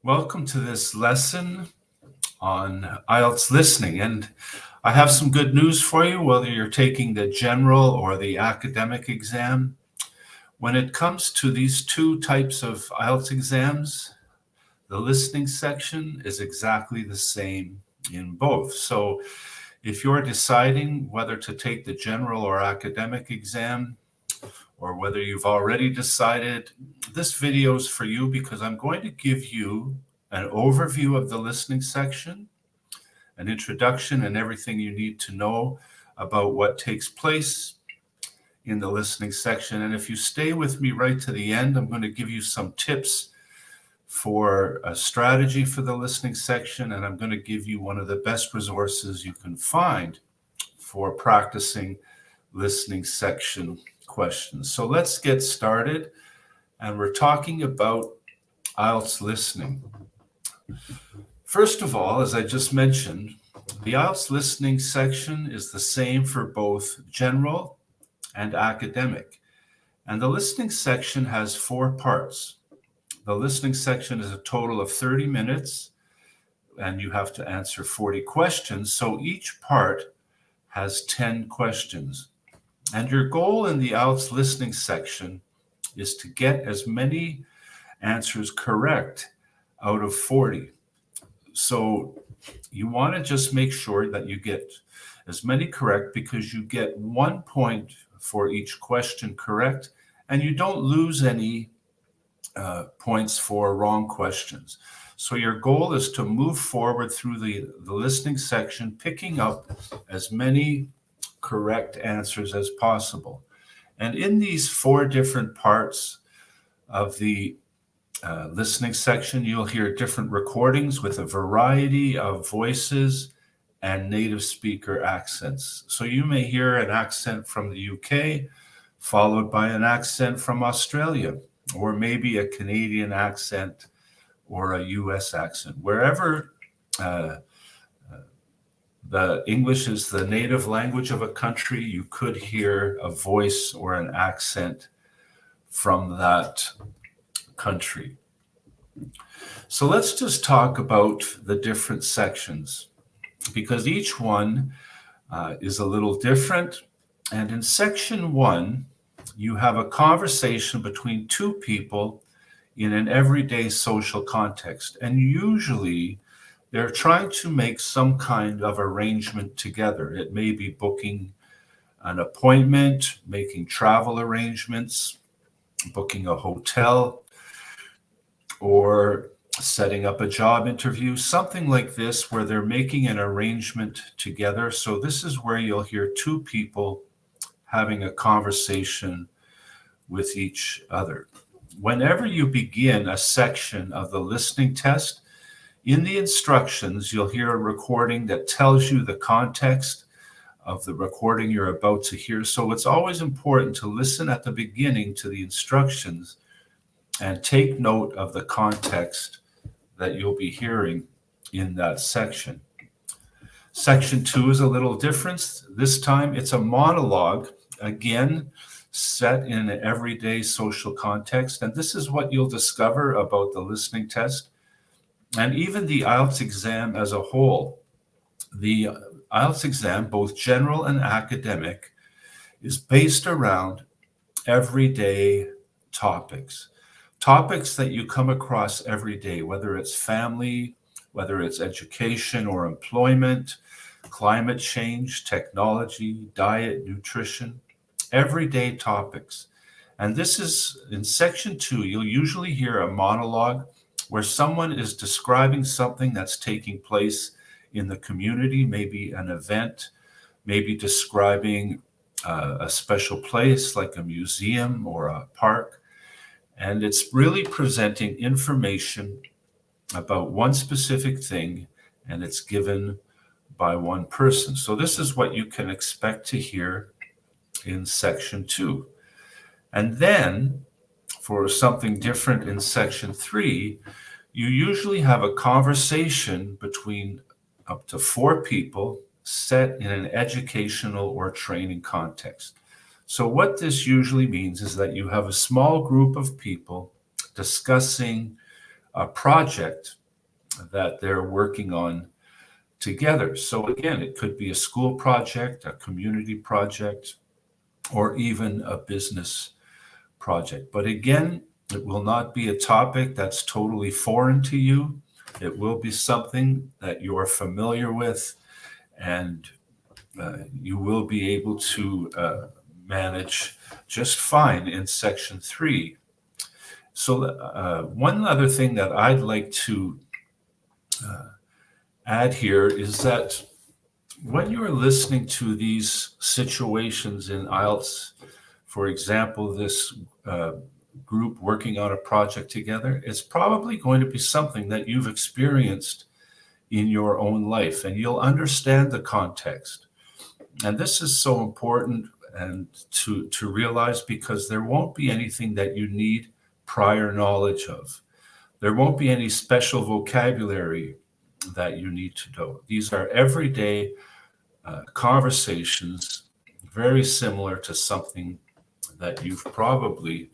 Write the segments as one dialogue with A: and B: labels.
A: Welcome to this lesson on IELTS listening. And I have some good news for you, whether you're taking the general or the academic exam. When it comes to these two types of IELTS exams, the listening section is exactly the same in both. So if you're deciding whether to take the general or academic exam, or whether you've already decided, this video is for you because I'm going to give you an overview of the listening section, an introduction, and everything you need to know about what takes place in the listening section. And if you stay with me right to the end, I'm going to give you some tips for a strategy for the listening section, and I'm going to give you one of the best resources you can find for practicing listening section questions. So let's get started, and we're talking about IELTS listening. First of all, as I just mentioned, the IELTS listening section is the same for both general and academic. And the listening section has 4 parts. The listening section is a total of 30 minutes, and you have to answer 40 questions. So each part has 10 questions. And your goal in the IELTS listening section is to get as many answers correct out of 40. So you want to just make sure that you get as many correct, because you get 1 point for each question correct, and you don't lose any points for wrong questions. So your goal is to move forward through the listening section, picking up as many correct answers as possible. And in these 4 different parts of the listening section, you'll hear different recordings with a variety of voices and native speaker accents. So you may hear an accent from the UK, followed by an accent from Australia, or maybe a Canadian accent or a US accent. Wherever the English is the native language of a country, you could hear a voice or an accent from that country. So let's just talk about the different sections, because each one is a little different. And in section 1, you have a conversation between 2 people in an everyday social context. And usually they're trying to make some kind of arrangement together. It may be booking an appointment, making travel arrangements, booking a hotel, or setting up a job interview, something like this, where they're making an arrangement together. So this is where you'll hear 2 people having a conversation with each other. Whenever you begin a section of the listening test, in the instructions, you'll hear a recording that tells you the context of the recording you're about to hear. So it's always important to listen at the beginning to the instructions and take note of the context that you'll be hearing in that section. Section 2 is a little different. This time it's a monologue, again, set in an everyday social context. And this is what you'll discover about the listening test and even the IELTS exam as a whole. The IELTS exam, both general and academic, is based around everyday topics. Topics that you come across every day, whether it's family, whether it's education or employment, climate change, technology, diet, nutrition, everyday topics. And this is in section 2, you'll usually hear a monologue where someone is describing something that's taking place in the community, maybe an event, maybe describing a special place like a museum or a park. And it's really presenting information about one specific thing, and it's given by one person. So this is what you can expect to hear in section 2. And then for something different in section 3, you usually have a conversation between up to 4 people set in an educational or training context. So what this usually means is that you have a small group of people discussing a project that they're working on together. So again, it could be a school project, a community project, or even a business project. But again, it will not be a topic that's totally foreign to you. It will be something that you're familiar with, and you will be able to manage just fine in section 3. So one other thing that I'd like to add here is that when you're listening to these situations in IELTS, for example, this group working on a project together, it's probably going to be something that you've experienced in your own life, and you'll understand the context. And this is so important and to realize, because there won't be anything that you need prior knowledge of. There won't be any special vocabulary that you need to know. These are everyday conversations, very similar to something that you've probably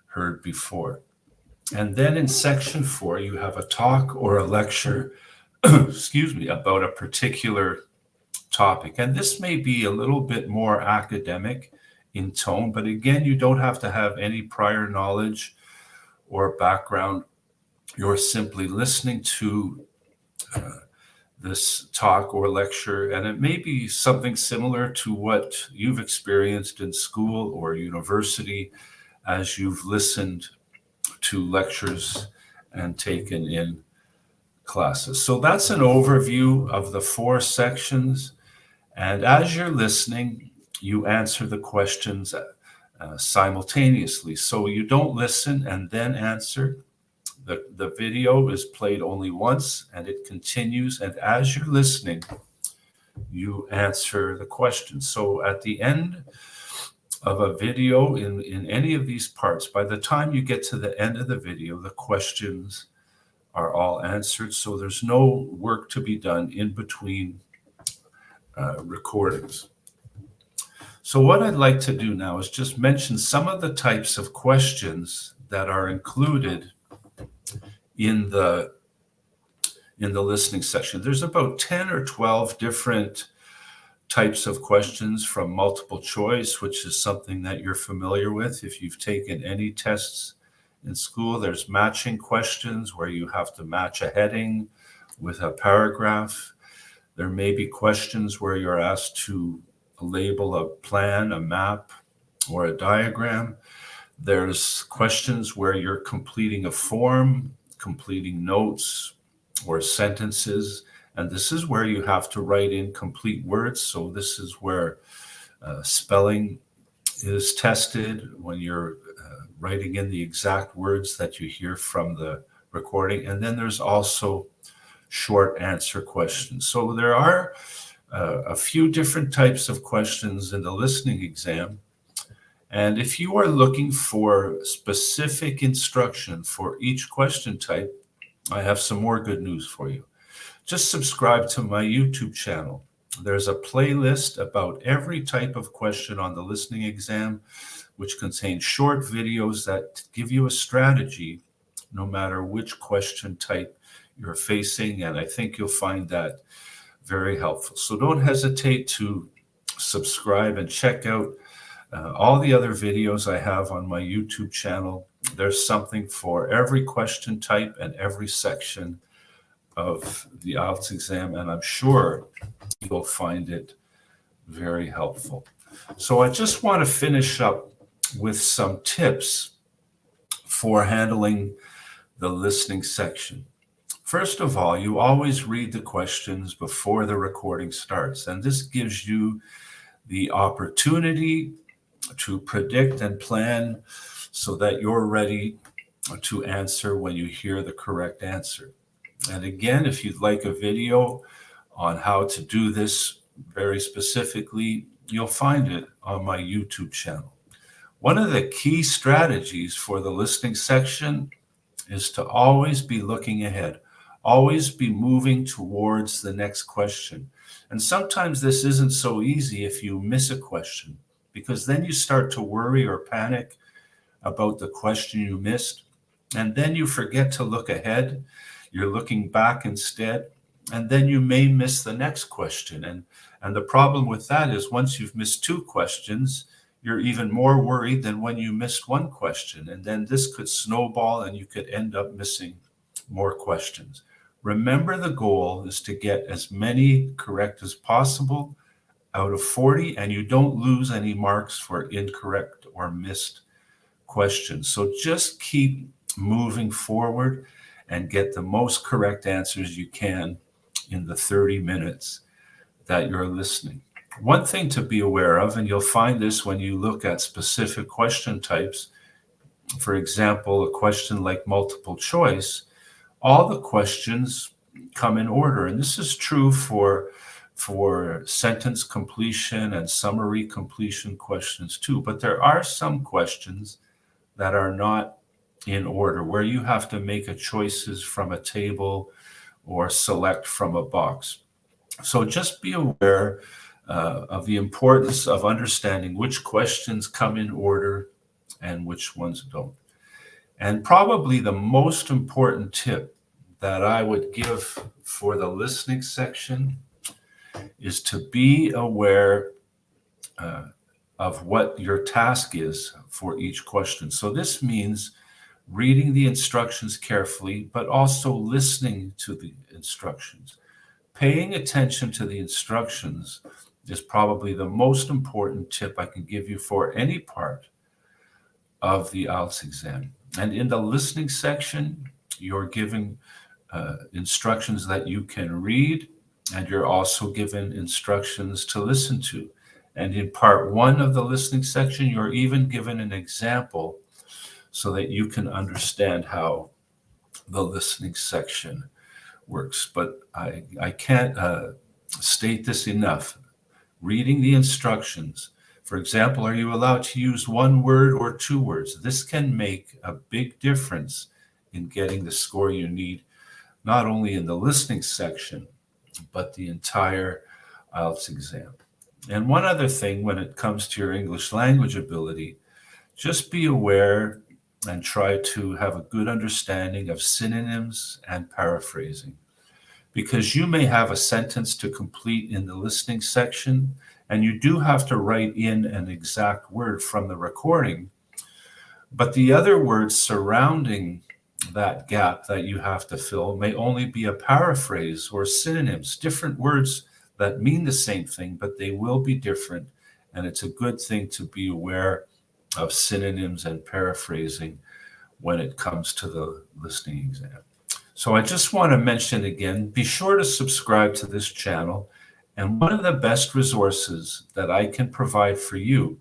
A: heard before. And then in section 4, you have a talk or a lecture, excuse me, about a particular topic. And this may be a little bit more academic in tone, but again, you don't have to have any prior knowledge or background. You're simply listening to this talk or lecture, and it may be something similar to what you've experienced in school or university as you've listened to lectures and taken in classes. So that's an overview of the 4 sections. And as you're listening, you answer the questions simultaneously. So you don't listen and then answer. The video is played only once, and it continues. And as you're listening, you answer the question. So at the end of a video in any of these parts, by the time you get to the end of the video, the questions are all answered. So there's no work to be done in between recordings. So what I'd like to do now is just mention some of the types of questions that are included in the listening section. There's about 10 or 12 different types of questions, from multiple choice, which is something that you're familiar with if you've taken any tests in school. There's matching questions where you have to match a heading with a paragraph. There may be questions where you're asked to label a plan, a map, or a diagram. There's questions where you're completing a form, completing notes or sentences, and this is where you have to write in complete words. So this is where spelling is tested, when you're writing in the exact words that you hear from the recording. And then there's also short answer questions. So there are a few different types of questions in the listening exam. And if you are looking for specific instruction for each question type, I have some more good news for you. Just subscribe to my YouTube channel. There's a playlist about every type of question on the listening exam, which contains short videos that give you a strategy no matter which question type you're facing. And I think you'll find that very helpful. So don't hesitate to subscribe and check out all the other videos I have on my YouTube channel. There's something for every question type and every section of the IELTS exam, and I'm sure you'll find it very helpful. So I just want to finish up with some tips for handling the listening section. First of all, you always read the questions before the recording starts, and this gives you the opportunity to predict and plan so that you're ready to answer when you hear the correct answer. And again, if you'd like a video on how to do this very specifically, you'll find it on my YouTube channel. One of the key strategies for the listening section is to always be looking ahead, always be moving towards the next question. And sometimes this isn't so easy if you miss a question, because then you start to worry or panic about the question you missed. And then you forget to look ahead. You're looking back instead. And then you may miss the next question. And the problem with that is once you've missed two questions, you're even more worried than when you missed one question. And then this could snowball and you could end up missing more questions. Remember, the goal is to get as many correct as possible out of 40, and you don't lose any marks for incorrect or missed questions. So just keep moving forward and get the most correct answers you can in the 30 minutes that you're listening. One thing to be aware of, and you'll find this when you look at specific question types, for example, a question like multiple choice, all the questions come in order. And this is true for sentence completion and summary completion questions too. But there are some questions that are not in order, where you have to make a choices from a table or select from a box. So just be aware of the importance of understanding which questions come in order and which ones don't. And probably the most important tip that I would give for the listening section is to be aware of what your task is for each question. So this means reading the instructions carefully, but also listening to the instructions. Paying attention to the instructions is probably the most important tip I can give you for any part of the IELTS exam. And in the listening section, you're given instructions that you can read, and you're also given instructions to listen to. And in part one of the listening section, you're even given an example so that you can understand how the listening section works. But I can't state this enough. Reading the instructions. For example, are you allowed to use one word or two words? This can make a big difference in getting the score you need, not only in the listening section, but the entire IELTS exam. And one other thing when it comes to your English language ability, just be aware and try to have a good understanding of synonyms and paraphrasing. Because you may have a sentence to complete in the listening section, and you do have to write in an exact word from the recording, but the other words surrounding that gap that you have to fill may only be a paraphrase or synonyms, different words that mean the same thing, but they will be different. And it's a good thing to be aware of synonyms and paraphrasing when it comes to the listening exam. So I just want to mention again, be sure to subscribe to this channel. And one of the best resources that I can provide for you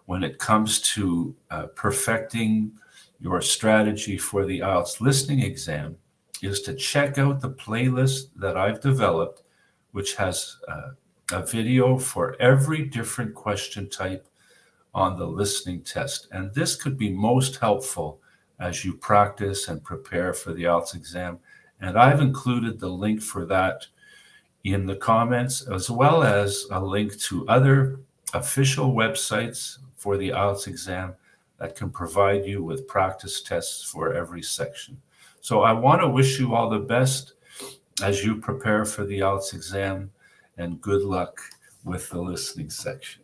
A: when it comes to perfecting your strategy for the IELTS listening exam is to check out the playlist that I've developed, which has a video for every different question type on the listening test. And this could be most helpful as you practice and prepare for the IELTS exam. And I've included the link for that in the comments, as well as a link to other official websites for the IELTS exam that can provide you with practice tests for every section. So I want to wish you all the best as you prepare for the IELTS exam, and good luck with the listening section.